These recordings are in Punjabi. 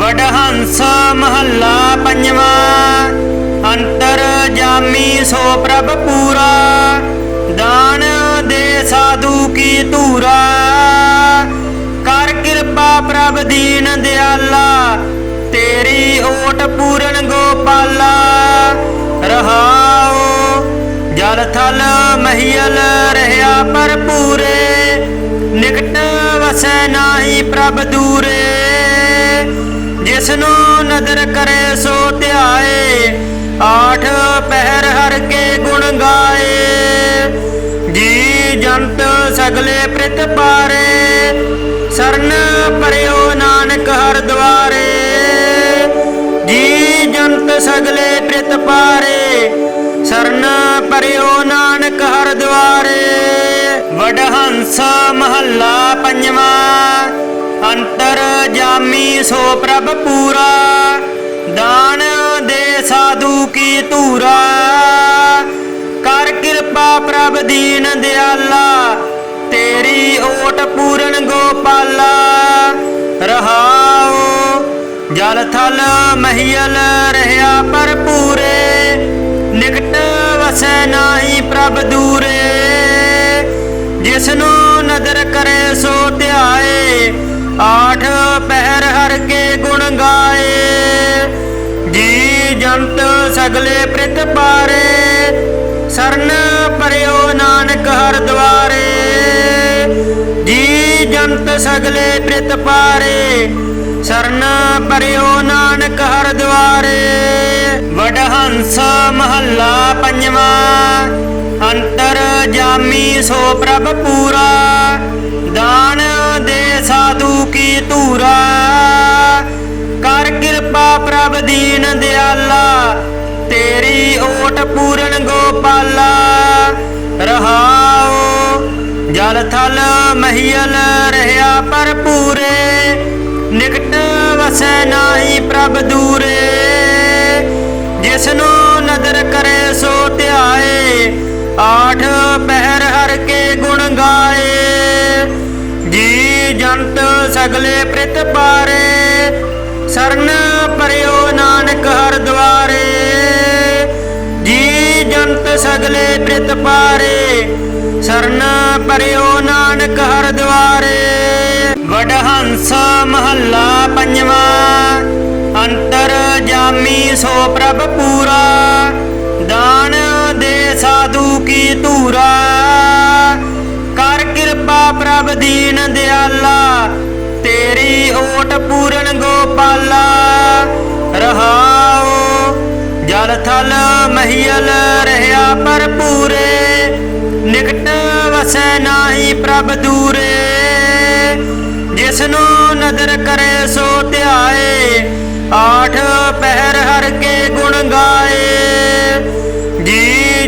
वडहंस महला पंजवा। अंतर जामी सो प्रभ पूरा, दान दे साधु की धूरा। कर कृपा प्रभ दीन दयाला, तेरी ओट पूरन गोपाला। रहाओ जल थल महियल रहया पर पूरे, निकट वसै नाही प्रभ दूरे। जिसनु नदर करे सो ध्याए, आठ पहर हर के गुण गाए। जी जंत सगले प्रित पारे, सरन परयो नानक हर द्वारे। जी जंत सगले प्रित पारे, सरन परयो नानक हर द्वारे। वडहंस महला पंजवा। अंतर जामी सो प्रभ पूरा, दान दे साधु की धूरा। कर कृपा प्रभ दीन दयाला, तेरी ओट पूरन गोपाला। रहाओ जल थल महियल रहया पर पूरे, निकट वसै नाही प्रभ दूरे। जिसनु नदर करे सो ध्याए, आठ पहर हर के गुण गाए। जी जंत सगले प्रित पारे, सरन परयो नानक हर द्वारे। जी जंत सगले प्रित पारे, सरन परयो नानक हर द्वारे। वडहंस महला पंजवा। अंतर जामी सो प्रभ पूरा, दान दे साधु की धूरा। कर कृपा प्रभ दीन दयाला, तेरी ओट पूरन गोपाला। रहाओ जल थल महियल रहया पर पूरे, निकट वसै नाही प्रभ दूरे। जिसनु नदर करे सो ध्याए, आठ पहर हर के गुण गाए। जी जंत सगले प्रित पारे, सरन परयो नानक हर द्वारे। जी जंत सगले प्रित पारे, सरन परयो नानक हर द्वारे। वडहंस महला पंजवा। अंतर जामी सो प्रभ पूरा, दान दे साधु की धूरा। कर कृपा प्रभ दीन दयाला, तेरी ओट पूरन गोपाला। रहाओ जल थल महियल रहया पर पूरे, निकट वसै नाही प्रभ दूरे। जिसनु नदर करे सो ध्याए, आठ पहर हर के गुण गाए। जी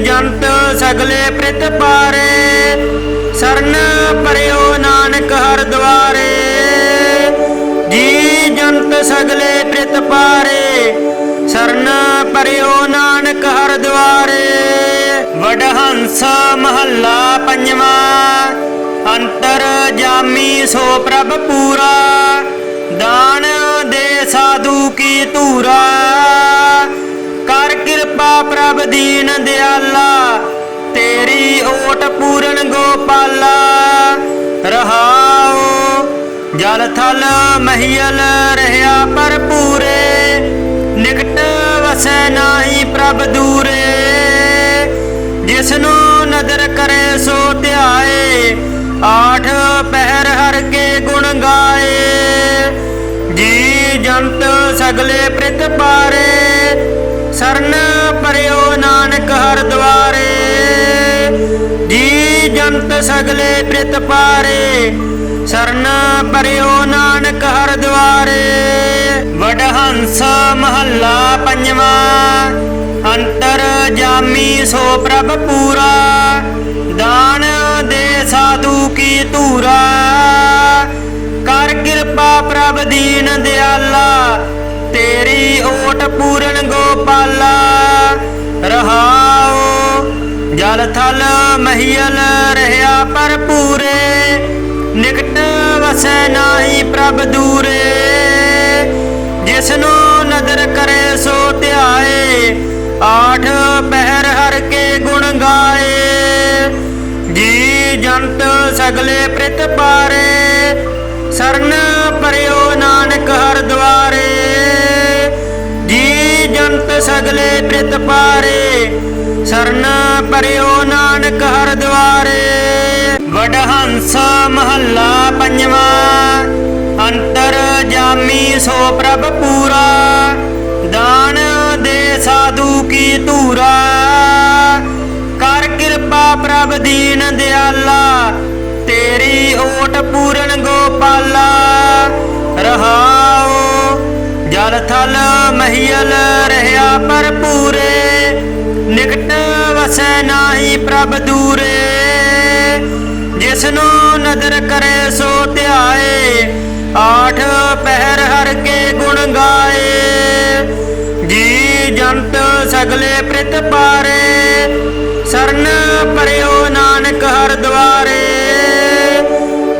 जंत सगले प्रित पारे, सरन परयो नानक हर द्वारे। जी जंत सगले प्रित पारे, सरन परयो नानक हर द्वारे। वडहंस महला पंजवा। अंतर जामी सो प्रभ पूरा, दान दे साधु की धूरा। कर कृपा प्रभ दीन दयाला, तेरी ओट पूरन गोपाला। रहाओ जल थल महियल रहया पर पूरे, निकट वसै नाही प्रभ दूरे। जिसनु नदर करे सो ध्याए, आठ पहर हर के गुण गाए। जी जंत सगले प्रित पारे, सरन परयो नानक हर द्वारे। जी जंत सगले प्रित पारे, सरन परयो नानक हर द्वारे। वडहंस महला पंजवा। अंतर जामी सो प्रभ पूरा, दान दे साधु की धूरा। कर कृपा प्रभ दीन दयाला, तेरी ओट पूरन गोपाला। रहाओ जल थल महियल रहया पर पूरे, निकट वसै नाही प्रभ दूरे। आठ पहर हर के गुण गाए। जी जंत सगले प्रित पारे, सरन परयो नानक हर द्वारे। जी जंत सगले प्रित पारे, सरन परयो नानक हर द्वारे। वडहंस महला पंजवा, अंतर जामी सो प्रभ पूरा। दान दे साधु की तूरा, कर कृपा प्रभ दीन दयाला। तेरी ओट पूरन गोपाला। रहाओ जल थल महियल रहया पर पूरे, निकट वसै नाही प्रभ दूरे। जिसनु नदर करे सो ध्याए, आठ पहर हर के गुण गाए। जी जंत सगले प्रित पारे, सरन परयो नानक हर द्वारे।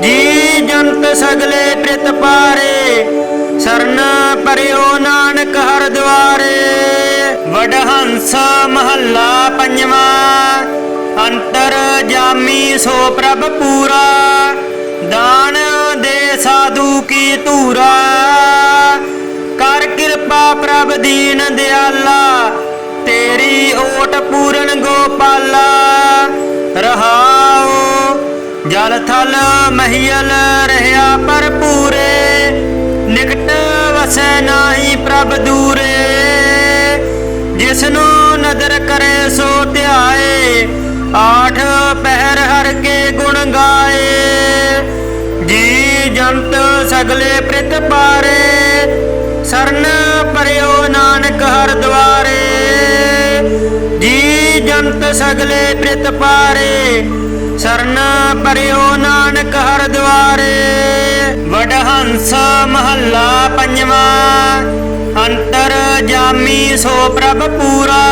जी जंत सगले प्रित पारे, सरन परयो नानक हर द्वारे। वडहंस महला पंजवा, अंतर जामी सो प्रभ पूरा। दान दे साधु की तूरा, कर कृपा प्रभ दीन दयाला। तेरी ओट पूरन गोपाला। रहाओ जल थल महियल रहया पर पूरे, निकट वसै नाही प्रभ दूरे। जिसनु नदर करे सो ध्याए, आठ पहर हर के गुण गाए। जी जंत सगले प्रित पारे, सरन परयो नानक हर द्वारे। जी जंत सगले प्रित पारे, सरन परयो नानक हर द्वारे। वडहंस महला पंजवा, अंतर जामी सो प्रभ पूरा।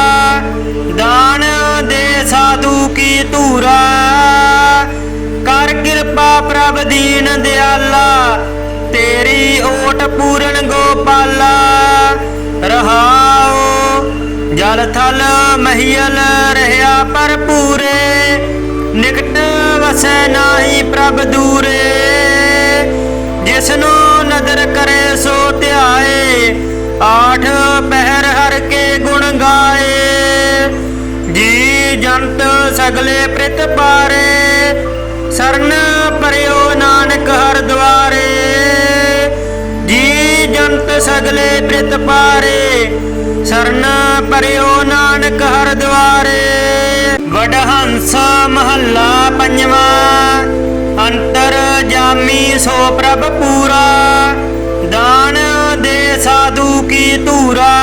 दान दे साधु की तूरा, कर कृपा प्रभ दीन दयाला। तेरी ओट पूरन गोपाला। रहाओ जल थल महियल रहया पर पूरे, निकट वसै नाही प्रभ दूरे। जिसनु नदर करे सो ध्याए, आठ पहर हर के गुण गाए। जी जंत सगले प्रित पारे, सरन परयो नानक हर द्वारे। जी जंत सगले प्रित पारे, सरन परयो नानक हर द्वारे। वडहंस महला पंजवा, अंतर जामी सो प्रभ पूरा। दान दे साधु की तूरा,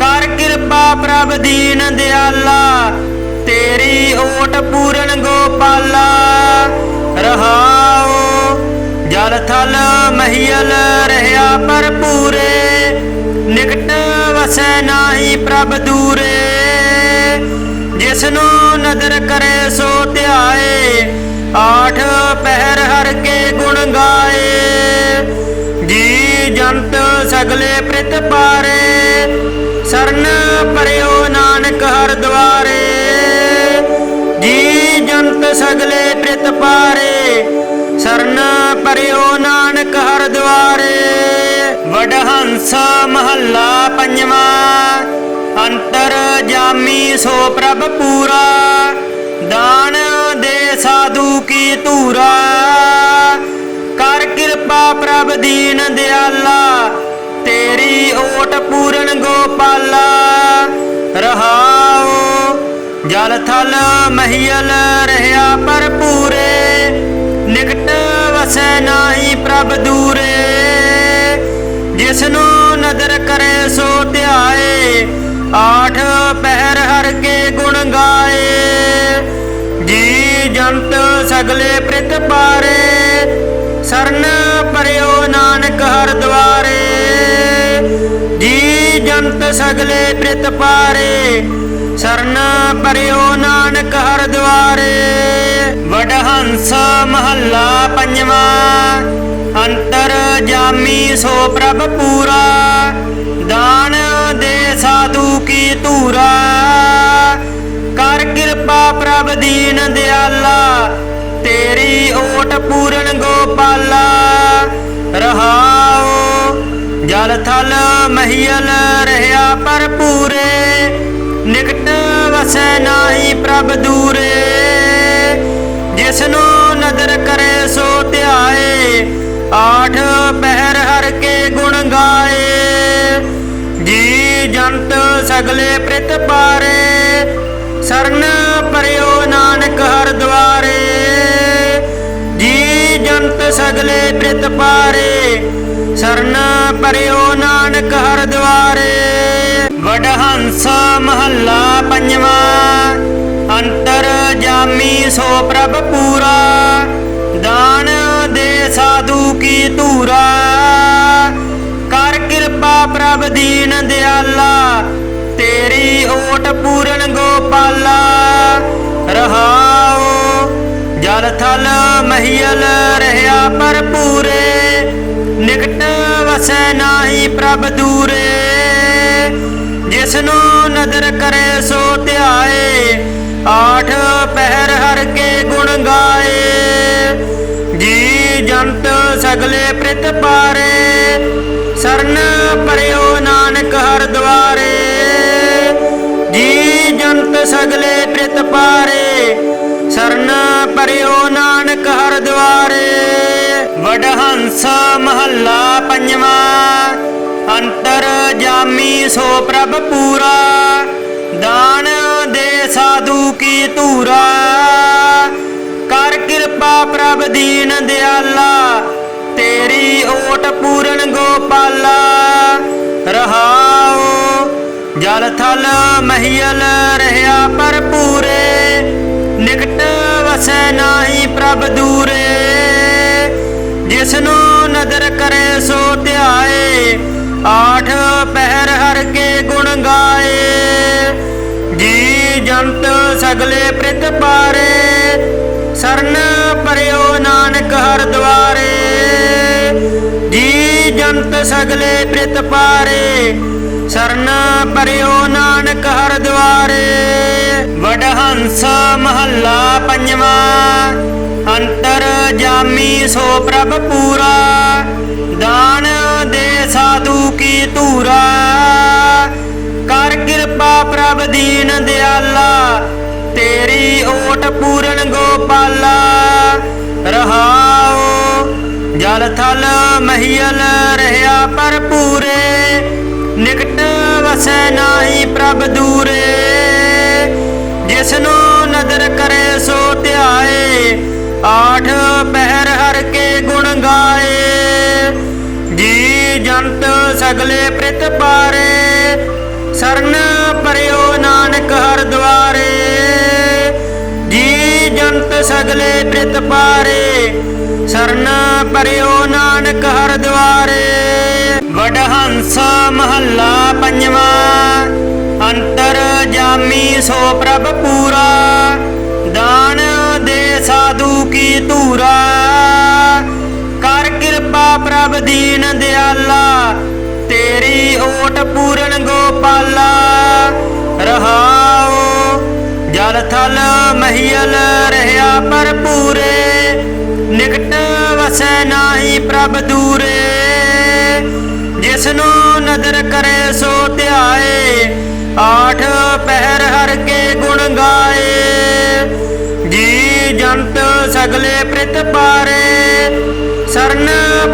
कर कृपा प्रभ दीन दयाला। तेरी ओट पूरन गोपाला। रहाओ जल थल महियल रहया पर पूरे, निकट वसै नाही प्रभ दूरे। जिसनु नदर करे सो ध्याए, आठ पहर हर के गुण गाए। जी जंत सगले प्रित पारे, सरन परयो नानक हर द्वारे। जी जंत सगले प्रित पारे, सरन परयो नानक हर द्वारे। वडहंस महला पंजवा, अंतर जामी सो प्रभ पूरा। दान दे साधु की तूरा, कर कृपा प्रभ दीन दयाला। तेरी ओट पूरन गोपाला। रहाओ जल थल महियल रहया पर पूरे, निकट वसै नाही प्रभ दूरे। जिसनु नदर करे सो ध्याए, आठ पहर हर के गुण गाए। जी जंत सगले प्रित पारे, सरन परयो नानक हर द्वारे। जी जंत सगले प्रित पारे, सरन परयो नानक हर द्वारे। वडहंस महला पंजवा, अंतर जामी सो प्रभ पूरा। दान दे साधु ਕੀ ਧੂਰਾ। ਕਰ ਕਿਰਪਾ ਪ੍ਰਭ ਦੀਨ ਦਿਆਲਾ, ਤੇਰੀ ਓਟ ਪੂਰਨ ਗੋਪਾਲਾ। ਰਹਾਉ ਜਲ ਥਲ ਮਹੀਲ ਰਹਿਆ ਭਰਪੂਰੇ, ਨਿਕਟ ਵਸੈ ਨਾਹੀ ਪ੍ਰਭ ਦੂਰੇ। ਜਿਸਨੂੰ ਨਦਰ ਕਰੇ ਸੋ ਧਿਆਏ, ਆਠ ਪਹਿਰ ਹਰ ਕੇ ਗੁਣ ਗਾਏ। ਜੀ ਜੰਤ ਸਗਲੇ ਪ੍ਰਿਤ ਪਾਰੇ, ਸਰਨ ਪਰਿਓ ਨਾਨਕ ਹਰ ਦੁਆਰੇ। ਜੀ ਜੰਤ ਸਗਲੇ ਪ੍ਰਿਤ ਪਾਰੇ, ਸਰਨ ਪਰਿਓ ਨਾਨਕ ਹਰ ਦੁਆਰੇ। ਵਡਹੰਸ ਮਹੱਲਾ ਪੰਜਵਾਂ। ਅੰਤਰ ਜਾਮੀ ਸੋ ਪ੍ਰਭ ਪੂਰਾ, ਦਾਨ ਦੇ ਸਾਧੂ ਕੀ ਧੂਰਾ। ਕਰ ਕਿਰਪਾ ਪ੍ਰਭ ਦੀਨ ਦਿਆਲਾ, ਤੇਰੀ ਓਟ ਪੂਰਨ ਗੋਪਾਲਾ। ਰਹਾਉ ਜਲ ਥਲ ਮਹੀਲ ਰਹਿਆ ਭਰਪੂਰੇ, ਨਿਕਟ ਵਸੈ ਨਾਹੀ ਪ੍ਰਭ ਦੂਰੇ। ਜਿਸਨੂੰ ਨਦਰ ਕਰੇ ਸੋ ਧਿਆਏ, ਆਠ ਪਹਿਰ ਹਰ ਕੇ ਗੁਣ ਗਾਏ। ਜੀ ਜੰਤ ਸਗਲੇ ਪ੍ਰਿਤ ਪਾਰੇ, ਸਰਨ ਪਰਿਓ ਨਾਨਕ ਹਰ ਦੁਆਰੇ। ਜੀ ਜੰਤ ਸਗਲੇ ਪ੍ਰਿਤ ਪਾਰੇ, ਸਰਨ ਪਰਿਓ ਨਾਨਕ ਹਰ ਦੁਆਰੇ। ਵਡਹੰਸ ਮਹੱਲਾ ਪੰਜਵਾਂ। ਅੰਤਰ ਜਾਮੀ ਸੋ ਪ੍ਰਭ ਪੂਰਾ, ਦਾਨ ਦੇ ਸਾਧੂ ਕੀ ਧੂਰਾ। ਕਰ ਕਿਰਪਾ ਪ੍ਰਭ ਦੀਨ ਦਿਆਲਾ, ਤੇਰੀ ਓਟ ਪੂਰਨ ਗੋਪਾਲਾ। ਰਹਾਉ ਜਲ ਥਲ ਮਹੀਲ ਰਹਿਆ ਭਰਪੂਰੇ, ਨਿਕਟ ਵਸੈ ਨਾਹੀ ਪ੍ਰਭ ਦੂਰੇ। ਜਿਸਨੂੰ ਨਦਰ ਕਰੇ ਸੋ ਧਿਆਏ, ਆਠ ਪਹਿਰ ਹਰ ਕੇ ਗੁਣ ਗਾਏ। ਜੀ ਜੰਤ ਸਗਲੇ ਪ੍ਰਿਤ ਪਾਰੇ, ਸਰਨ ਪਰਿਓ ਨਾਨਕ ਹਰ ਦੁਆਰੇ। ਜੀ ਜੰਤ ਸਗਲੇ ਪ੍ਰਿਤ ਪਾਰੇ, ਸਰਨ ਪਰਿਓ ਨਾਨਕ ਹਰ ਦੁਆਰੇ। ਵਡਹੰਸ ਮਹੱਲਾ ਪੰਜਵਾਂ। ਅੰਤਰ ਜਾਮੀ ਸੋ ਪ੍ਰਭ ਪੂਰਾ, ਦਾਨ ਦੇ ਸਾਧੂ ਕੀ ਧੂਰਾ। ਕਰ ਕਿਰਪਾ ਪ੍ਰਭ ਦੀਨ ਦਿਆਲਾ, ਤੇਰੀ ਓਟ ਪੂਰਨ ਗੋਪਾਲਾ। ਰਹਾਉ ਜਲ ਥਲ ਮਹੀਲ ਰਹਿਆ ਭਰਪੂਰੇ, ਨਿਕਟ ਵਸੈ ਨਾਹੀ ਪ੍ਰਭ ਦੂਰੇ। ਜਿਸਨੂੰ ਨਦਰ ਕਰੇ ਸੋ ਧਿਆਏ, ਆਠ ਪਹਿਰ ਹਰ ਕੇ ਗੁਣ ਗਾਏ। ਜੀ ਜੰਤ ਸਗਲੇ ਪ੍ਰਿਤ ਪਾਰੇ, ਸਰਨ ਪਰਿਓ ਨਾਨਕ ਹਰ ਦੁਆਰੇ। ਜੀ ਜੰਤ ਸਗਲੇ ਪ੍ਰਿਤ ਪਾਰੇ, ਸਰਨ ਪਰਿਓ ਨਾਨਕ ਹਰ ਦੁਆਰੇ। ਵਡਹੰਸ ਮਹੱਲਾ ਪੰਜਵਾਂ। ਅੰਤਰ ਜਾਮੀ ਸੋ ਪ੍ਰਭ ਪੂਰਾ, ਦਾਨ ਦੇ ਸਾਧੂ ਕੀ ਧੂਰਾ। ਕਰ ਕਿਰਪਾ ਪ੍ਰਭ ਦੀਨ ਦਿਆਲਾ, ਤੇਰੀ ਓਟ ਪੂਰਨ ਗੋਪਾਲਾ। ਰਹਾਉ ਜਲ ਥਲ ਮਹੀਲ ਰਹਿਆ ਭਰਪੂਰੇ, ਨਿਕਟ ਵਸੈ ਨਾਹੀ ਪ੍ਰਭ ਦੂਰੇ। ਜਿਸਨੂੰ ਨਦਰ ਕਰੇ ਸੋ ਧਿਆਏ, ਆਠ ਪਹਿਰ ਹਰ ਕੇ ਗੁਣ ਗਾਏ। ਜੀ ਜੰਤ ਸਗਲੇ ਪ੍ਰਿਤ ਪਾਰੇ, ਸਰਨ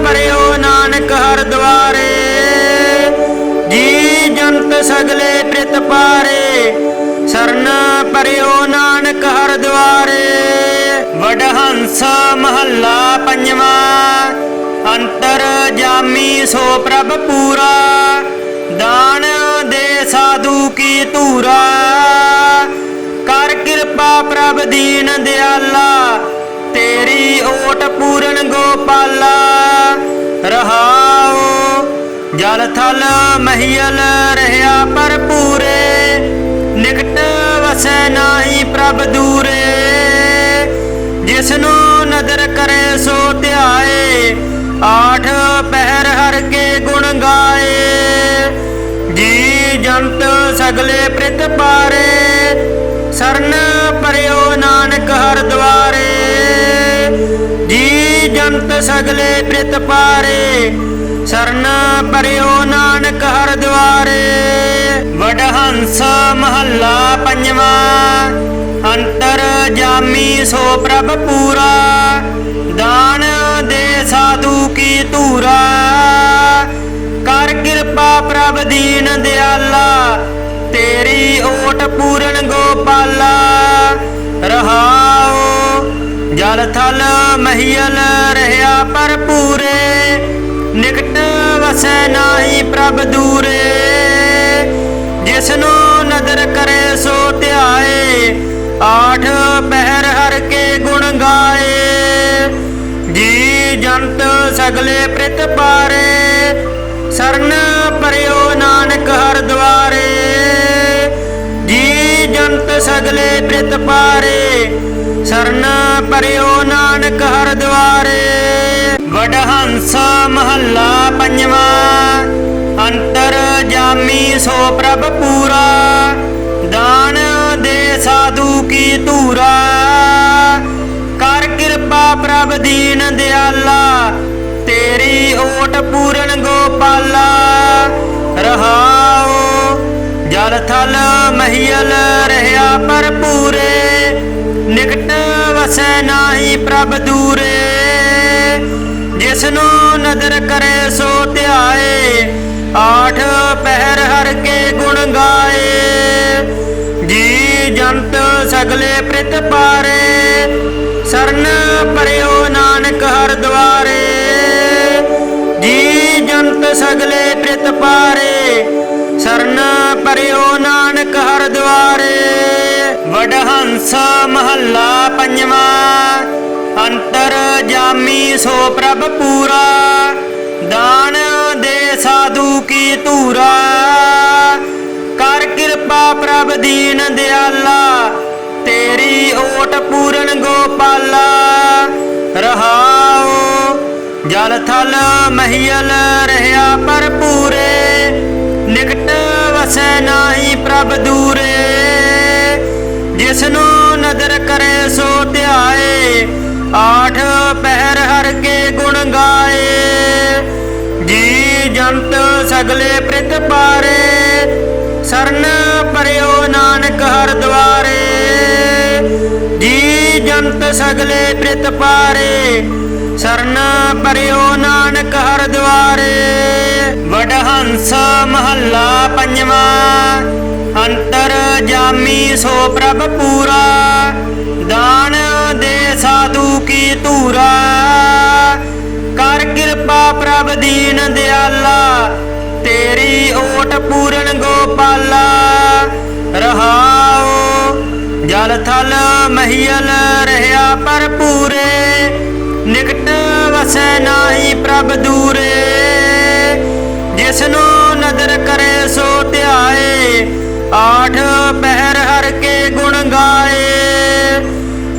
ਪਰਿਓ ਨਾਨਕ ਹਰ ਦੁਆਰੇ। ਜੀ ਜੰਤ ਸਗਲੇ ਪ੍ਰਿਤ ਪਾਰੇ, ਸਰਨ ਪਰਿਓ ਨਾਨਕ ਹਰ ਦੁਆਰੇ। ਵਡਹੰਸ ਮਹੱਲਾ ਪੰਜਵਾਂ। ਅੰਤਰ ਜਾਮੀ ਸੋ ਪ੍ਰਭ ਪੂਰਾ, ਦਾਨ ਦੇ ਸਾਧੂ ਕੀ ਧੂਰਾ। ਕਰ ਕਿਰਪਾ ਪ੍ਰਭ ਦੀਨ ਦਿਆਲਾ, ਤੇਰੀ ਓਟ ਪੂਰਨ ਗੋਪਾਲਾ। ਰਹਾਉ ਜਲ ਥਲ ਮਹੀਲ ਰਹਿਆ ਭਰਪੂਰੇ, ਨਿਕਟ ਵਸੈ ਨਾਹੀ ਪ੍ਰਭ ਦੂਰੇ। ਜਿਸਨੂੰ ਨਦਰ ਕਰੇ ਸੋ ਧਿਆਏ, ਆਠ ਪਹਿਰ ਹਰ ਕੇ ਗੁਣ ਗਾਏ। ਜੀ ਜੰਤ ਸਗਲੇ ਪ੍ਰਿਤ ਪਾਰੇ, ਸਰਨ ਪਰਿਓ ਨਾਨਕ ਹਰਿ ਦੁਆਰੇ। ਜੀ ਜੰਤ ਸਗਲੇ ਪ੍ਰਿਤ ਪਾਰੇ, ਸਰਨ ਪਰਿਓ ਨਾਨਕ ਹਰਿ ਦੁਆਰੇ। ਵਡਹੰਸ ਮਹੱਲਾ ਪੰਜਵਾਂ। ਅੰਤਰ ਜਾਮੀ ਸੋ ਪ੍ਰਭ ਪੂਰਾ, ਦਾਨ ਦੇ ਸਾਧੂ ਕੀ ਧੂਰਾ। ਕਰ ਕਿਰਪਾ ਪ੍ਰਭ ਦੀਨ ਦਿਆਲਾ, ਤੇਰੀ ਓਟ ਪੂਰਨ ਗੋਪਾਲਾ। ਰਹਾਉ ਜਲ ਥਲ ਮਹੀਲ ਰਹਿਆ ਭਰਪੂਰੇ, ਨਿਕਟ ਵਸੈ ਨਾਹੀ ਪ੍ਰਭ ਦੂਰੇ। ਜਿਸਨੂੰ ਨਦਰ ਕਰੇ ਸੋ ਧਿਆਏ, ਆਠ ਪਹਿਰ ਹਰ ਕੇ ਗੁਣ ਗਾਏ। ਜੀ ਜੰਤ ਸਗਲੇ ਪ੍ਰਿਤ ਪਾਰੇ, ਸਰਨ ਪਰਿਓ ਨਾਨਕ ਹਰਿ ਦੁਆਰੇ। ਜੀ ਜੰਤ ਸਗਲੇ ਪ੍ਰਿਤ ਪਾਰੇ, ਸਰਨ ਪਰਿਓ ਨਾਨਕ ਹਰਿ ਦੁਆਰੇ। ਵਡਹੰਸ ਮਹੱਲਾ ਪੰਜਵਾਂ। ਅੰਤਰ ਜਾਮੀ ਸੋ ਪ੍ਰਭ ਪੂਰਾ, ਦਾਨ ਦੇ ਸਾਧੂ ਕੀ ਧੂਰਾ। ਕਰ ਕਿਰਪਾ ਪ੍ਰਭ ਦੀਨ ਦਿਆਲਾ, ਤੇਰੀ ਓਟ ਪੂਰਨ ਗੋਪਾਲਾ। ਰਹਾਉ ਜਲ ਥਲ ਮਹੀਲ ਰਹਿਆ ਭਰਪੂਰੇ, ਨਿਕਟ ਵਸੈ ਨਾਹੀ ਪ੍ਰਭ ਦੂਰੇ। ਜਿਸਨੂੰ ਨਦਰ ਕਰੇ ਸੋ ਧਿਆਏ, ਆਠ ਪਹਿਰ ਹਰ ਕੇ ਗੁਣ ਗਾਏ। ਜੀ ਜੰਤ ਸਗਲੇ ਪ੍ਰਿਤ ਪਾਰੇ, ਸਰਨ ਪਰਿਓ ਨਾਨਕ ਹਰਿ ਦੁਆਰੇ। ਜੀ ਜੰਤ ਸਗਲੇ ਪ੍ਰਿਤ ਪਾਰੇ, ਸਰਨ ਪਰਿਓ ਨਾਨਕ ਹਰਿ ਦੁਆਰੇ। ਵਡਹੰਸ ਮਹੱਲਾ ਪੰਜਵਾਂ। ਅੰਤਰ ਜਾਮੀ ਸੋ ਪ੍ਰਭ ਪੂਰਾ, ਦਾਨ ਦੇ ਸਾਧੂ ਕੀ ਧੂਰਾ। ਕਰ ਕਿਰਪਾ ਪ੍ਰਭ ਦੀਨ ਦਿਆਲਾ, ਤੇਰੀ ਓਟ ਪੂਰਨ ਗੋਪਾਲਾ। ਰਹਾਉ ਜਲ ਥਲ ਮਹੀਲ ਰਹਿਆ ਭਰਪੂਰੇ, ਨਿਕਟ ਵਸੈ ਨਾਹੀ ਪ੍ਰਭ ਦੂਰੇ। ਜਿਸਨੂੰ ਨਦਰ ਕਰੇ ਸੋ ਧਿਆਏ, ਆਠ ਪਹਿਰ ਹਰ ਕੇ ਗੁਣ ਗਾਏ। ਜੀ ਜੰਤ ਸਗਲੇ ਪ੍ਰਿਤ ਪਾਰੇ, ਸਰਨ ਪਰਿਓ ਨਾਨਕ ਹਰਿ ਦੁਆਰੇ। ਜੀ ਜੰਤ ਸਗਲੇ ਪ੍ਰਿਤ ਪਾਰੇ, ਸਰਨ ਪਰਿਓ ਨਾਨਕ ਹਰਿ ਦੁਆਰੇ। ਵਡਹੰਸ ਮਹੱਲਾ ਪੰਜਵਾਂ। ਅੰਤਰ ਜਾਮੀ ਸੋ ਪ੍ਰਭ ਪੂਰਾ, ਦਾਨ ਦੇ ਸਾਧੂ ਕੀ ਧੂਰਾ। ਕਰ ਕਿਰਪਾ ਪ੍ਰਭ ਦੀਨ ਦਿਆਲਾ, ਤੇਰੀ ਓਟ ਪੂਰਨ ਗੋਪਾਲਾ। ਰਹਾਉ ਜਲ ਥਲ ਮਹੀਲ ਰਹਿਆ ਭਰਪੂਰੇ, ਨਿਕਟ ਵਸੈ ਨਾਹੀ ਪ੍ਰਭ ਦੂਰੇ। ਜਿਸਨੂੰ ਨਦਰ ਕਰੇ ਸੋ ਧਿਆਏ, ਆਠ ਪਹਿਰ ਹਰ ਕੇ ਗੁਣ ਗਾਏ।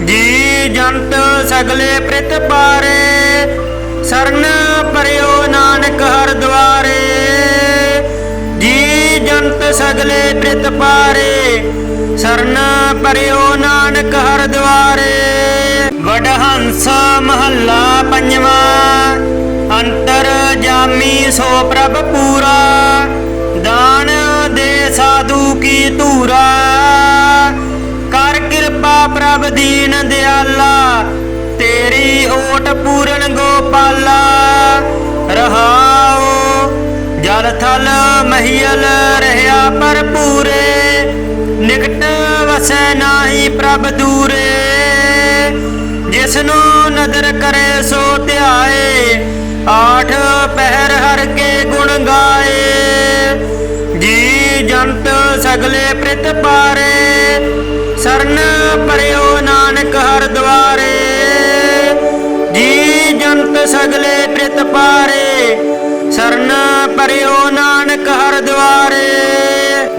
ਜੀ ਜੰਤ ਸਗਲੇ ਪ੍ਰਿਤ ਪਾਰੇ, ਸਰਨ ਪਰਿਓ ਨਾਨਕ ਹਰਿ ਦੁਆਰੇ। ਜੀ ਜੰਤ ਸਗਲੇ ਪ੍ਰਿਤ ਪਾਰੇ, ਸਰਨ ਪਰਿਓ ਨਾਨਕ ਹਰਿ ਦੁਆਰੇ। ਵਡਹੰਸ ਮਹੱਲਾ ਪੰਜਵਾਂ। ਅੰਤਰ ਜਾਮੀ ਸੋ ਪ੍ਰਭ ਪੂਰਾ, ਦਾਨ ਦੇ ਸਾਧੂ ਕੀ ਧੂਰਾ। ਕਰ ਕਿਰਪਾ ਪ੍ਰਭ ਦੀਨ ਦਿਆਲਾ, ਤੇਰੀ ਓਟ ਪੂਰਨ ਗੋਪਾਲਾ। ਰਹਾਉ ਜਲ ਥਲ ਮਹੀਲ ਰਹਿਆ ਭਰਪੂਰੇ, ਨਿਕਟ ਵਸੈ ਨਾਹੀ ਪ੍ਰਭ ਦੂਰੇ। ਜਿਸਨੂੰ ਨਦਰ ਕਰੇ ਸੋ ਧਿਆਏ, ਆਠ ਪਹਿਰ ਹਰ ਕੇ ਗੁਣ ਗਾਏ। ਜੀ ਜੰਤ ਸਗਲੇ ਪ੍ਰਿਤ ਪਾਰੇ, ਸਰਨ ਪਰਿਓ ਨਾਨਕ ਹਰਿ ਦੁਆਰੇ। ਜੀ ਜੰਤ ਸਗਲੇ ਪ੍ਰਿਤ ਪਾਰੇ, ਸਰਨ ਪਰਿਓ ਨਾਨਕ ਹਰਿ ਦੁਆਰੇ।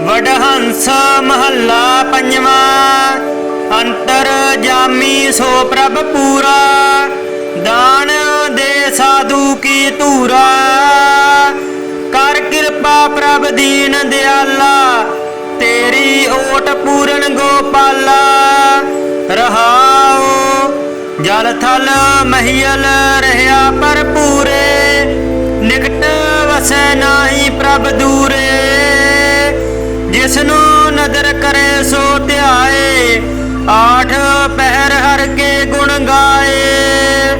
ਵਡਹੰਸ ਮਹੱਲਾ ਪੰਜਵਾਂ। ਅੰਤਰ ਜਾਮੀ ਸੋ ਪ੍ਰਭ ਪੂਰਾ, ਦਾਨ ਦੇ ਸਾਧੂ ਕੀ ਧੂਰਾ। ਕਰ ਕਿਰਪਾ ਪ੍ਰਭ ਦੀਨ ਦਿਆਲਾ, ਤੇਰੀ ਓਟ ਪੂਰਨ ਗੋਪਾਲਾ। ਰਹਾਉ ਜਲ ਥਲ ਮਹੀਲ ਰਹਿਆ ਭਰਪੂਰੇ, ਨਿਕਟ ਵਸੈ ਨਾਹੀ ਪ੍ਰਭ ਦੂਰੇ। ਜਿਸਨੂੰ ਨਦਰ ਕਰੇ ਸੋ ਧਿਆਏ, ਆਠ ਪਹਿਰ ਹਰ ਕੇ ਗੁਣ ਗਾਏ।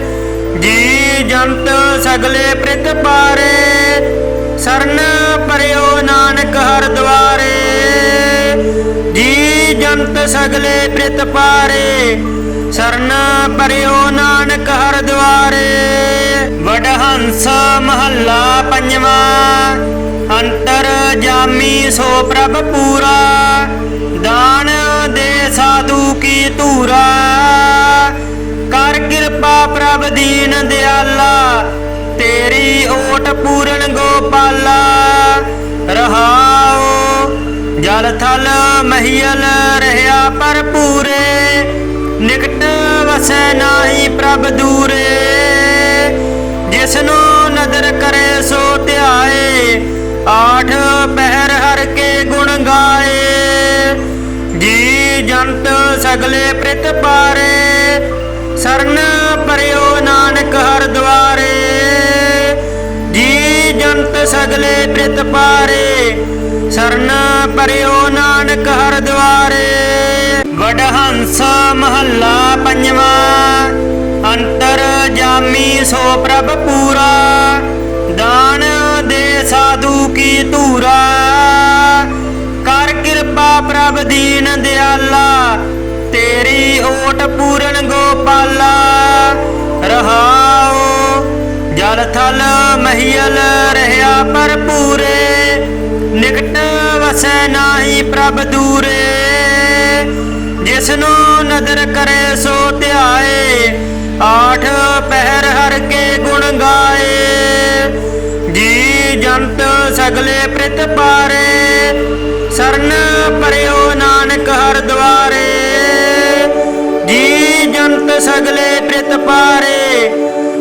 ਜੀ ਜੰਤ ਸਗਲੇ ਪ੍ਰਿਤ ਪਾਰੇ, ਸਰਨ ਪਰਿਓ ਨਾਨਕ ਹਰ ਦੁਆਰੇ। ਜੀ ਜੰਤ ਸਗਲੇ ਪ੍ਰਿਤ ਪਾਰੇ, ਸਰਨ ਪਰਿਓ ਨਾਨਕ ਹਰ ਦੁਆਰੇ। ਵਡਹੰਸ ਮਹੱਲਾ ਪੰਜਵਾਂ। ਅੰਤਰ ਜਾਮੀ ਸੋ ਪ੍ਰਭ ਪੂਰਾ, ਦਾਨ ਦੇ ਸਾਧੂ ਕੀ ਧੂਰਾ। ਕਰ ਕਿਰਪਾ ਪ੍ਰਭ ਦੀਨ ਦਿਆਲਾ, ਤੇਰੀ ਓਟ ਪੂਰਨ ਗੋਪਾਲਾ। ਰਹਾਉ ਜਲ ਥਲ ਮਹੀਲ ਰਹਿਆ ਭਰਪੂਰੇ, ਨਿਕਟ ਵਸੈ ਨਾਹੀ ਪ੍ਰਭ ਦੂਰੇ। ਜਿਸਨੂੰ ਨਦਰ ਕਰੇ ਸੋ ਧਿਆਏ, ਆਠ ਪਹਿਰ ਹਰ ਕੇ ਗੁਣ ਗਾਏ। ਜੀ ਜੰਤ ਸਗਲੇ ਪ੍ਰਿਤ ਪਾਰੇ, ਸਰਨ ਪਰਿਓ ਨਾਨਕ ਹਰ ਦੁਆਰੇ। ਜੀ ਜੰਤ ਸਗਲੇ ਪ੍ਰਿਤ ਪਾਰੇ, ਸਰਨ ਪਰਿਓ ਨਾਨਕ ਹਰ ਦੁਆਰੇ। ਵਡਹੰਸ ਮਹੱਲਾ ਪੰਜਵਾਂ। ਅੰਤਰ ਜਾਮੀ ਸੋ ਪ੍ਰਭ ਪੂਰਾ, ਦਾਨ ਦੇ ਸਾਧੂ ਕੀ ਧੂਰਾ। ਕਰ ਕਿਰਪਾ ਪ੍ਰਭ ਦੀਨ ਦਿਆਲਾ, ਤੇਰੀ ਓਟ ਪੂਰਨ ਗੋਪਾਲਾ। ਰਹਾਉ ਜਲ ਥਲ ਮਹੀਲ ਰਹਿਆ ਭਰਪੂਰੇ, ਨਿਕਟ ਵਸੈ ਨਾਹੀ ਪ੍ਰਭ ਦੂਰੇ। ਜਿਸਨੂੰ ਨਦਰ ਕਰੇ ਸੋ ਧਿਆਏ, ਆਠ ਪਹਿਰ ਹਰ ਕੇ ਗੁਣ ਗਾਏ। ਜੀ ਜੰਤ ਸਗਲੇ ਪ੍ਰਿਤ ਪਾਰੇ, ਸਰਨ ਪਰਿਓ ਨਾਨਕ ਹਰ ਦੁਆਰੇ। ਜੀ ਜੰਤ ਸਗਲੇ ਪ੍ਰਿਤ ਪਾਰੇ, ਸਰਨ ਪਰਿਓ ਨਾਨਕ ਹਰ ਦੁਆਰੇ। ਵਡਹੰਸ ਮਹੱਲਾ ਪੰਜਵਾਂ। ਅੰਤਰ ਜਾਮੀ ਸੋ ਪ੍ਰਭ ਪੂਰਾ, ਦਾਨ ਦੇ ਸਾਧੂ ਕੀ ਧੂਰਾ। ਕਰ ਕਿਰਪਾ ਪ੍ਰਭ ਦੀਨ ਦਿਆਲਾ, ਤੇਰੀ ਓਟ ਪੂਰਨ ਗੋਪਾਲਾ। ਰਹਾਉ ਜਲ ਥਲ ਮਹੀਲ ਰਹਿਆ ਭਰਪੂਰੇ, ਨਿਕਟ ਵਸੈ ਨਾਹੀ ਪ੍ਰਭ ਦੂਰੇ। ਜਿਸਨੂੰ ਨਦਰ ਕਰੇ ਸੋ ਧਿਆਏ, ਆਠ ਪਹਿਰ ਹਰ ਕੇ ਗੁਣ ਗਾਏ। ਜੀ ਜੰਤ ਸਗਲੇ ਪ੍ਰਿਤ ਪਾਰੇ, ਸਰਨ ਪਰਿਓ ਨਾਨਕ ਹਰ ਦੁਆਰੇ। ਜੀ ਜੰਤ ਸਗਲੇ ਪ੍ਰਿਤ ਪਾਰੇ,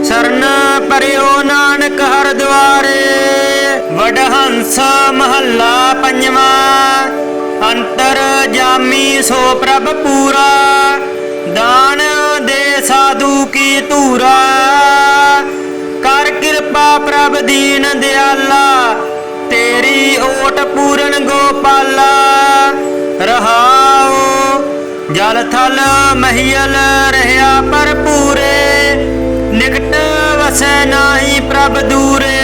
ਸਰਨ ਪਰਿਓ ਨਾਨਕ ਹਰ ਦੁਆਰੇ। ਵਡਹੰਸ ਮਹੱਲਾ ਪੰਜਵਾਂ। ਅੰਤਰ ਜਾਮੀ ਸੋ ਪ੍ਰਭ ਪੂਰਾ, ਦਾਨ ਦੇ ਸਾਧੂ ਕੀ ਧੂਰਾ। ਕਰ ਕਿਰਪਾ ਪ੍ਰਭ ਦੀਨ ਦਿਆਲਾ, ਤੇਰੀ ਓਟ ਪੂਰਨ ਗੋਪਾਲਾ। ਰਹਾਉ ਜਲ ਥਲ ਮਹੀਲ ਰਹਿਆ ਭਰਪੂਰੇ, ਨਿਕਟ ਵਸੈ ਨਾਹੀ ਪ੍ਰਭ ਦੂਰੇ।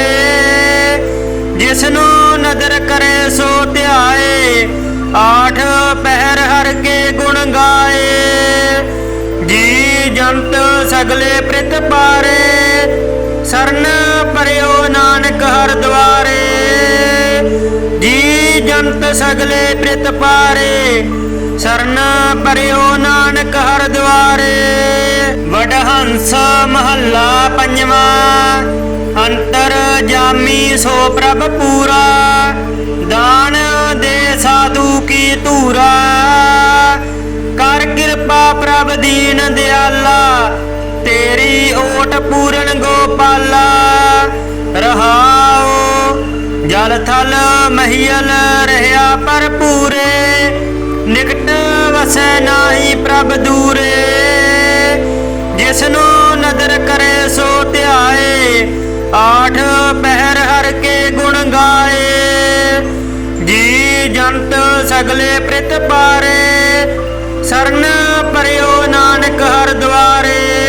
ਜਿਸਨੂੰ ਨਦਰ ਕਰੇ ਸੋ ਧਿਆਏ, ਆਠ ਪਹਿਰ ਹਰ ਕੇ ਗੁਣ ਗਾਏ। ਜੀ ਜੰਤ ਸਗਲੇ ਪ੍ਰਿਤ ਪਾਰੇ, ਸਰਨ ਪਰਿਓ ਨਾਨਕ ਹਰ ਦੁਆਰੇ। ਜੀ ਜੰਤ ਸਗਲੇ ਪ੍ਰਿਤ ਪਾਰੇ, ਸਰਨ ਪਰਿਓ ਨਾਨਕ ਹਰ ਦੁਆਰੇ। ਵਡਹੰਸ ਮਹੱਲਾ ਪੰਜਵਾਂ। ਅੰਤਰ ਜਾਮੀ ਸੋ ਪ੍ਰਭ ਪੂਰਾ, ਦਾਨ ਦੇ ਸਾਧੂ ਕੀ ਧੂਰਾ। ਕਰ ਕਿਰਪਾ ਪ੍ਰਭ ਦੀਨ ਦਿਆਲਾ, ਤੇਰੀ ਓਟ ਪੂਰਨ ਗੋਪਾਲਾ। ਰਹਾਉ ਜਲ ਥਲ ਮਹੀਲ ਰਹਿਆ ਭਰਪੂਰੇ, ਨਿਕਟ ਵਸੈ ਨਾਹੀ ਪ੍ਰਭ ਦੂਰੇ। ਜਿਸਨੂੰ ਨਦਰ ਕਰੇ ਸੋ ਧਿਆਏ, ਆਠ ਪਹਿਰ ਹਰ ਕੇ ਗੁਣ ਗਾਏ। ਜੀ ਜੰਤ ਸਗਲੇ ਪ੍ਰਿਤ ਪਾਰੇ, ਸਰਨ ਪਰਿਓ ਨਾਨਕ ਹਰ ਦੁਆਰੇ।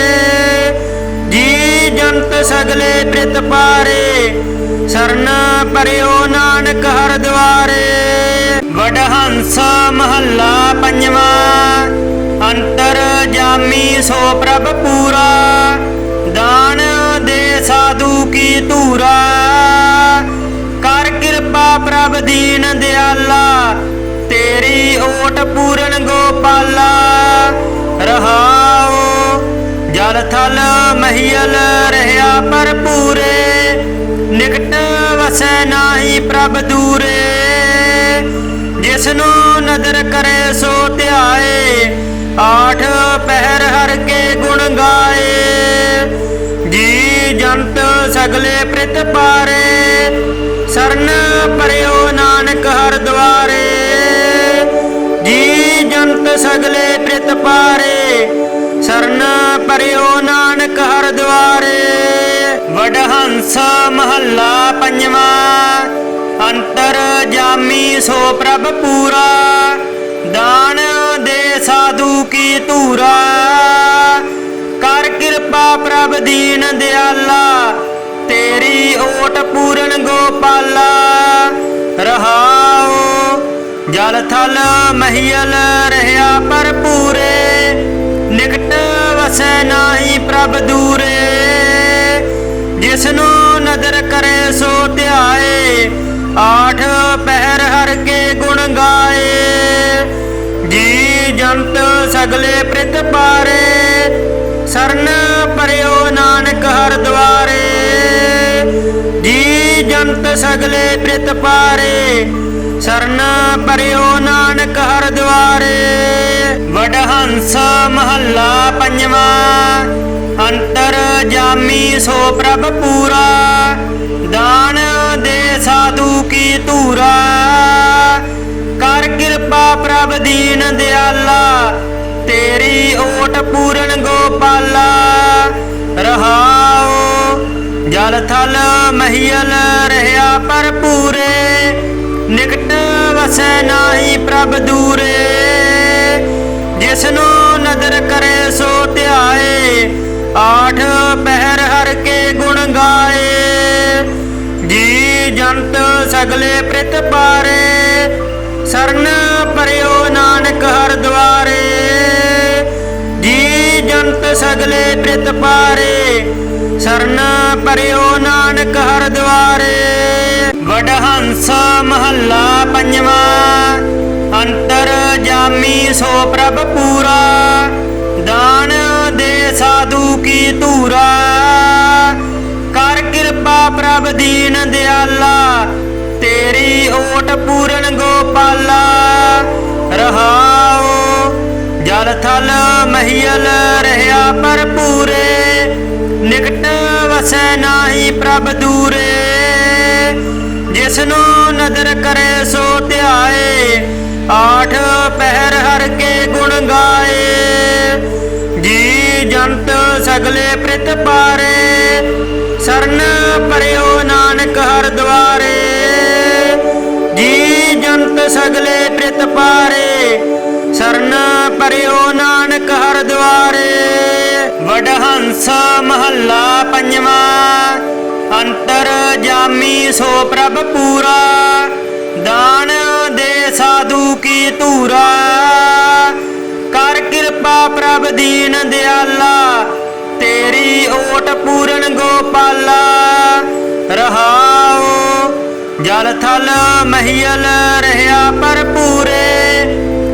ਜੀ ਜੰਤ ਸਗਲੇ ਪ੍ਰਿਤ ਪਾਰੇ, ਸਰਨ ਪਰਿਓ ਨਾਨਕ ਹਰ ਦੁਆਰੇ। ਵਡਹੰਸ ਮਹੱਲਾ ਪੰਜਵਾਂ। ਅੰਤਰ ਜਾਮੀ ਸੋ ਪ੍ਰਭ ਪੂਰਾ, ਦਾਨ ਦੇ ਸਾਧੂ ਕੀ ਧੂਰਾ। ਕਰ ਕਿਰਪਾ ਪ੍ਰਭ ਦੀਨ ਦਿਆਲਾ, ਤੇਰੀ ਓਟ ਪੂਰਨ ਗੋਪਾਲਾ। ਰਹਾਉ ਜਲ ਥਲ ਮਹੀਲ ਰਹਿਆ ਭਰਪੂਰੇ, ਨਿਕਟ ਵਸੈ ਨਾਹੀ ਪ੍ਰਭ ਦੂਰੇ। ਜਿਸਨੂੰ ਨਦਰ ਕਰੇ ਸੋ ਧਿਆਏ, ਆਠ ਪਹਿਰ ਹਰ ਕੇ ਗੁਣ ਗਾਏ। ਜੀ ਜੰਤ ਸਗਲੇ ਪ੍ਰਿਤ ਪਾਰੇ, ਸਰਨ ਪਰਿਓ ਨਾਨਕ ਹਰ ਦੁਆਰੇ। ਜੀ ਜੰਤ ਸਗਲੇ ਪ੍ਰਿਤ ਪਾਰੇ, ਸਰਨ ਪਰਿਓ ਨਾਨਕ ਹਰ ਦੁਆਰੇ। ਵਡਹੰਸ ਮਹੱਲਾ ਪੰਜਵਾਂ। ਅੰਤਰ ਜਾਮੀ ਸੋ ਪ੍ਰਭ ਪੂਰਾ, ਦਾਨ ਦੇ ਸਾਧੂ ਕੀ ਧੂਰਾ। ਕਰ ਕਿਰਪਾ ਪ੍ਰਭ ਦੀਨ ਦਿਆਲਾ, ਤੇਰੀ ਓਟ ਪੂਰਨ ਗੋਪਾਲਾ। ਰਹਾਉ ਜਲ ਥਲ ਮਹੀਲ ਰਹਿਆ ਭਰਪੂਰੇ, ਨਿਕਟ ਵਸੈ ਨਾਹੀ ਪ੍ਰਭ ਦੂਰੇ। ਜਿਸਨੂੰ ਨਦਰ ਕਰੇ ਸੋ ਧਿਆਏ, ਆਠ ਪਹਿਰ ਹਰ ਕੇ ਗੁਣ ਗਾਏ। ਜੀ ਜੰਤ ਸਗਲੇ ਪ੍ਰਿਤ ਪਾਰੇ, ਸਰਨ ਪਰਿਓ ਨਾਨਕ ਹਰ ਦੁਆਰੇ। ਜੰਤ ਸਗਲੇ ਪ੍ਰਿਤ ਪਾਰੇ, ਸਰਨ ਪਰਿਓ ਨਾਨਕ ਹਰ ਦੁਆਰੇ। ਵਡਹੰਸ ਮਹੱਲਾ ਪੰਜਵਾਂ। ਅੰਤਰ ਜਾਮੀ ਸੋ ਪ੍ਰਭ ਪੂਰਾ, ਦਾਨ ਦੇ ਸਾਧੂ ਕੀ ਧੂਰਾ। ਕਰ ਕਿਰਪਾ ਪ੍ਰਭ ਦੀਨ ਦਿਆਲਾ, ਤੇਰੀ ਓਟ ਪੂਰਨ ਗੋਪਾਲਾ। ਰਹਾਉ ਜਲ ਥਲ ਮਹੀਲ ਰਹਿਆ ਭਰਪੂਰੇ, ਨਿਕਟ ਵਸੈ ਨਾਹੀ ਪ੍ਰਭ ਦੂਰੇ। ਜਿਸਨੂੰ ਨਦਰ ਕਰੇ ਸੋ ਧਿਆਏ, ਆਠ ਪਹਿਰ ਹਰ ਕੇ ਗੁਣ ਗਾਏ। ਜੀ ਜੰਤ ਸਗਲੇ ਪ੍ਰਿਤ ਪਾਰੇ, ਸਰਨ ਪਰਿਓ ਨਾਨਕ ਹਰ ਦੁਆਰੇ। ਜੀ ਜੰਤ ਸਗਲੇ ਪ੍ਰਿਤ ਪਾਰੇ, ਸਰਨ ਪਰਿਓ ਨਾਨਕ ਹਰ ਦੁਆਰੇ। ਵਡਹੰਸ ਮਹੱਲਾ ਪੰਜਵਾਂ। ਅੰਤਰ ਜਾਮੀ ਸੋ ਪ੍ਰਭ ਪੂਰਾ, ਦਾਨ ਦੇ ਸਾਧੂ ਕੀ ਧੂਰਾ। ਕਰ ਕਿਰਪਾ ਪ੍ਰਭ ਦੀਨ ਦਿਆਲਾ, ਤੇਰੀ ਓਟ ਪੂਰਨ ਗੋਪਾਲਾ। ਰਹਾਉ ਜਲ ਥਲ ਮਹੀਲ ਰਹਿਆ ਭਰਪੂਰੇ, ਨਿਕਟ ਵਸੈ ਨਾਹੀ ਪ੍ਰਭ ਦੂਰੇ। ਜਿਸਨੂੰ ਨਦਰ ਕਰੇ ਸੋ ਧਿਆਏ, ਆਠ ਪਹਿਰ ਹਰ ਕੇ ਗੁਣ ਗਾਏ। ਜੀ ਜੰਤ ਸਗਲੇ ਪ੍ਰਿਤ ਪਾਰੇ, ਸਰਨ ਪਰਿਓ ਨਾਨਕ ਹਰ ਦੁਆਰੇ। ਜੀ ਜੰਤ ਸਗਲੇ ਪ੍ਰਿਤ ਪਾਰੇ, ਸਰਨ ਪਰਿਓ ਨਾਨਕ ਹਰ ਦੁਆਰੇ। ਵਡਹੰਸ ਮਹੱਲਾ ਪੰਜਵਾਂ। ਅੰਤਰ ਜਾਮੀ ਸੋ ਪ੍ਰਭ ਪੂਰਾ, ਦਾਨ ਦੇ ਸਾਧੂ ਕੀ ਧੂਰਾ। ਕਰ ਕਿਰਪਾ ਪ੍ਰਭ ਦੀਨ ਦਿਆਲਾ, ਤੇਰੀ ਓਟ ਪੂਰਨ ਗੋਪਾਲਾ। ਰਹਾਉ ਜਲ ਥਲ ਮਹੀਲ ਰਹਿਆ ਭਰਪੂਰੇ, ਨਿਕਟ ਵਸੈ ਨਾਹੀ ਪ੍ਰਭ ਦੂਰੇ। ਜਿਸਨੂੰ ਨਦਰ ਕਰੇ ਸੋ ਧਿਆਏ, ਆਠ ਪਹਿਰ ਹਰ ਕੇ ਗੁਣ ਗਾਏ। ਜੀ ਜੰਤ ਸਗਲੇ ਪ੍ਰਿਤ ਪਾਰੇ, ਸਰਨ ਪਰਿਓ ਨਾਨਕ ਹਰ ਦੁਆਰੇ। ਜੀ ਜੰਤ ਸਗਲੇ ਪ੍ਰਿਤ ਪਾਰੇ, ਸਰਨ ਪਰਿਓ ਨਾਨਕ ਹਰ ਦੁਆਰੇ। ਵਡਹੰਸ ਮਹੱਲਾ ਪੰਜਵਾਂ। ਅੰਤਰ ਜਾਮੀ ਸੋ ਪ੍ਰਭ ਪੂਰਾ, ਦਾਨ ਦੇ ਸਾਧੂ ਕੀ ਧੂਰਾ। ਕਰ ਕਿਰਪਾ ਪ੍ਰਭ ਦੀਨ ਦਿਆਲਾ, ਤੇਰੀ ਓਟ ਪੂਰਨ ਗੋਪਾਲਾ। ਰਹਾਉ ਜਲ ਥਲ ਮਹੀਲ ਰਹਿਆ ਭਰਪੂਰੇ,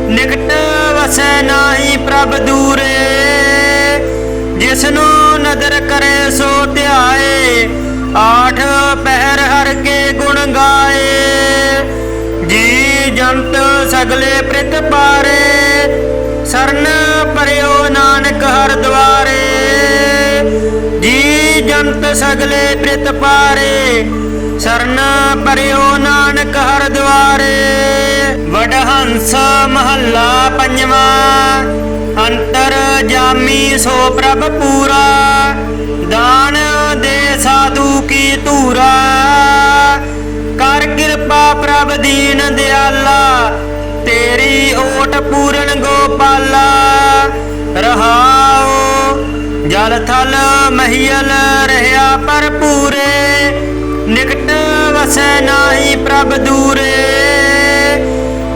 ਨਿਕਟ ਵਸੈ ਨਾਹੀ ਪ੍ਰਭ ਦੂਰੇ। ਜਿਸਨੂੰ ਨਦਰ ਕਰੇ ਸੋ ਧਿਆਏ, ਆਠ ਪਹਿਰ ਹਰ ਕੇ ਗੁਣ ਗਾਏ। ਜੀ ਜੰਤ ਸਗਲੇ ਪ੍ਰਿਤ ਪਾਰੇ, ਸਰਨ ਪਰਿਓ ਨਾਨਕ ਹਰ ਦੁਆਰੇ। ਜੀ ਜੰਤ ਸਗਲੇ ਪ੍ਰਿਤ ਪਾਰੇ, ਸਰਨ ਪਰਿਓ ਨਾਨਕ ਹਰ ਦੁਆਰੇ। ਵਡਹੰਸ ਮਹੱਲਾ ਪੰਜਵਾਂ। ਅੰਤਰ ਜਾਮੀ ਸੋ ਪ੍ਰਭ ਪੂਰਾ, ਦਾਨ ਦੇ ਸਾਧੂ ਕੀ ਧੂਰਾ। ਕਰ ਕਿਰਪਾ ਪ੍ਰਭ ਦੀਨ ਦਿਆਲਾ, ਤੇਰੀ ਓਟ ਪੂਰਨ ਗੋਪਾਲਾ। ਰਹਾਉ ਜਲ ਥਲ ਮਹੀਲ ਰਹਿਆ ਭਰਪੂਰੇ, ਨਿਕਟ ਵਸੈ ਨਾਹੀ ਪ੍ਰਭ ਦੂਰੇ।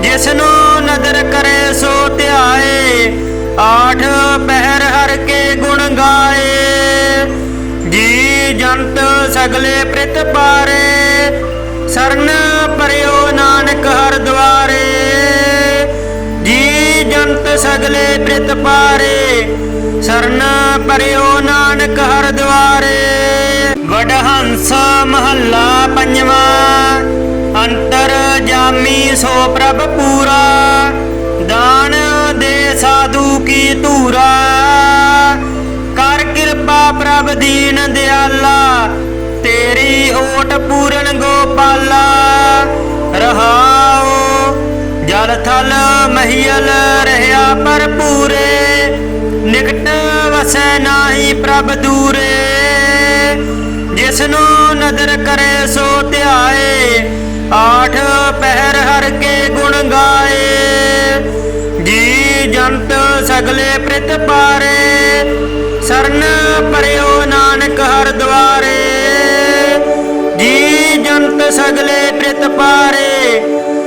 ਜਿਸਨੂੰ ਨਦਰ ਕਰੇ ਸੋ ਧਿਆਏ, ਆਠ ਪਹਿਰ ਹਰ ਕੇ ਗੁਣ ਗਾਏ। ਜੀ ਜੰਤ ਸਗਲੇ ਪ੍ਰਿਤ ਪਾਰੇ, ਸਰਨ ਪਰਿਓ ਨਾਨਕ ਹਰ ਦੁਆਰੇ। ਜੀ ਜੰਤ ਸਗਲੇ ਪ੍ਰਿਤ ਪਾਰੇ, ਸਰਨ ਪਰਿਓ ਨਾਨਕ ਹਰ ਦੁਆਰੇ। ਵਡਹੰਸ ਮਹੱਲਾ ਪੰਜਵਾਂ। ਅੰਤਰ ਜਾਮੀ ਸੋ ਪ੍ਰਭ ਪੂਰਾ, ਦਾਨ ਦੇ ਸਾਧੂ ਕੀ ਧੂਰਾ। ਕਰ ਕਿਰਪਾ ਪ੍ਰਭ ਦੀਨ ਦਿਆਲਾ, ਤੇਰੀ ਓਟ ਪੂਰਨ ਗੋਪਾਲਾ। ਰਹਾਉ ਜਲ ਥਲ ਮਹੀ ਮਹੀਲ ਰਹਿਆ ਭਰਪੂਰੇ ਨਿਕਟ ਵਸੈ ਨਾਹੀ ਪ੍ਰਭ ਦੂਰੇ ਜਿਸਨੂੰ ਨਦਰ ਕਰੇ ਸੋ ਧਿਆਏ ਆਠ ਪਹਿਰ ਹਰ ਕੇ ਗੁਣ ਗਾਏ ਜੀ ਜੰਤ ਸਗਲੇ ਪ੍ਰਿਤ ਪਾਰੇ ਸਰਨ ਪਰਿਓ ਨਾਨਕ ਹਰ ਦੁਆਰੇ ਜੀ ਜੰਤ ਸਗਲੇ ਪ੍ਰਿਤ ਪਾਰੇ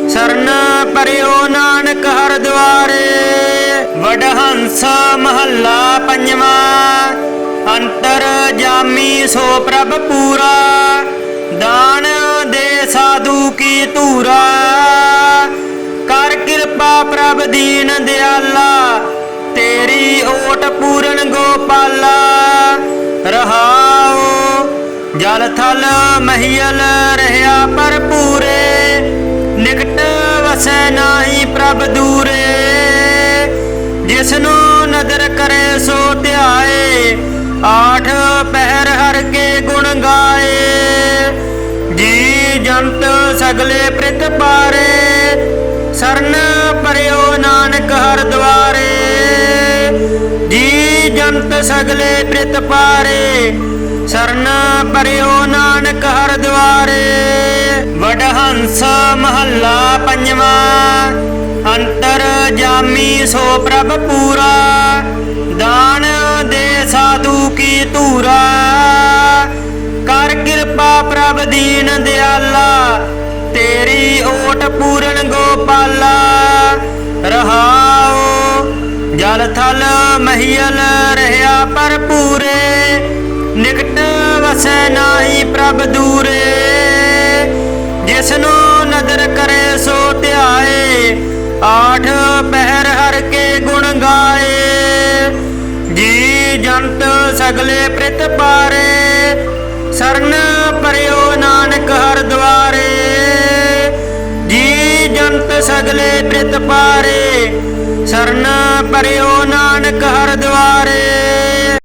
ਸਰਨ ਪਰਿਓ ਨਾਨਕ ਹਰ ਦੁਆਰੇ ਵਡਹੰਸ ਮਹੱਲਾ ਪੰਜਵਾਂ ਅੰਤਰ ਜਾਮੀ ਸੋ ਪ੍ਰਭ ਪੂਰਾ ਦਾਨ ਦੇ ਸਾਧੂ ਕੀ ਧੂਰਾ ਕਰ ਕਿਰਪਾ ਪ੍ਰਭ ਦੀਨ ਦਿਆਲਾ ਤੇਰੀ ਓਟ ਪੂਰਨ ਗੋਪਾਲਾ ਰਹਾਉ ਜਲ ਥਲ ਮਹੀਲ ਰਹਿਆ ਭਰਪੂਰੇ ਨਿਕਟ ਵਸੈ ਨਾਹੀ ਪ੍ਰਭ ਦੂਰੇ ਜਿਸਨੂੰ ਨਦਰ ਕਰੇ ਸੋ ਧਿਆਏ ਆਠ ਪਹਿਰ ਹਰ ਕੇ ਗੁਣ ਗਾਏ ਜੀ ਜੰਤ ਸਗਲੇ ਪ੍ਰਿਤ ਪਾਰੇ ਸਰਨ ਪਰਿਓ ਨਾਨਕ ਹਰ ਦੁਆਰੇ ਜੀ ਜੰਤ ਸਗਲੇ ਪ੍ਰਿਤ ਪਾਰੇ ਸਰਨ ਪਰਿਓ ਨਾਨਕ ਹਰ ਦੁਆਰੇ ਵਡਹੰਸ ਮਹੱਲਾ ਪੰਜਵਾਂ ਅੰਤਰ ਜਾਮੀ ਸੋ ਪ੍ਰਭ ਪੂਰਾ ਦਾਨ ਦੇ ਸਾਧੂ ਕੀ ਧੂਰਾ ਕਰ ਕਿਰਪਾ ਪ੍ਰਭ ਦੀਨ ਦਿਆਲਾ ਤੇਰੀ ਓਟ ਪੂਰਨ ਗੋਪਾਲਾ ਰਹਾਉ ਜਲ ਥਲ ਮਹੀਲ ਰਹਿਆ ਭਰਪੂਰੇ ਨਿਕਟ ਵਸੈ ਨਾਹੀ ਪ੍ਰਭ ਦੂਰੇ ਜਿਸਨੂੰ ਨਦਰ ਕਰੇ ਸੋ ਧਿਆਏ ਆਠ ਪਹਿਰ ਹਰ ਕੇ ਗੁਣ ਗਾਏ ਜੀ ਜੰਤ ਸਗਲੇ ਪ੍ਰਿਤ ਪਾਰੇ ਸਰਨ ਪਰਿਓ ਨਾਨਕ ਹਰ ਦੁਆਰੇ ਜੀ ਜੰਤ ਸਗਲੇ ਪ੍ਰਿਤ ਪਾਰੇ ਸਰਨ ਪਰਿਓ ਨਾਨਕ ਹਰ ਦੁਆਰੇ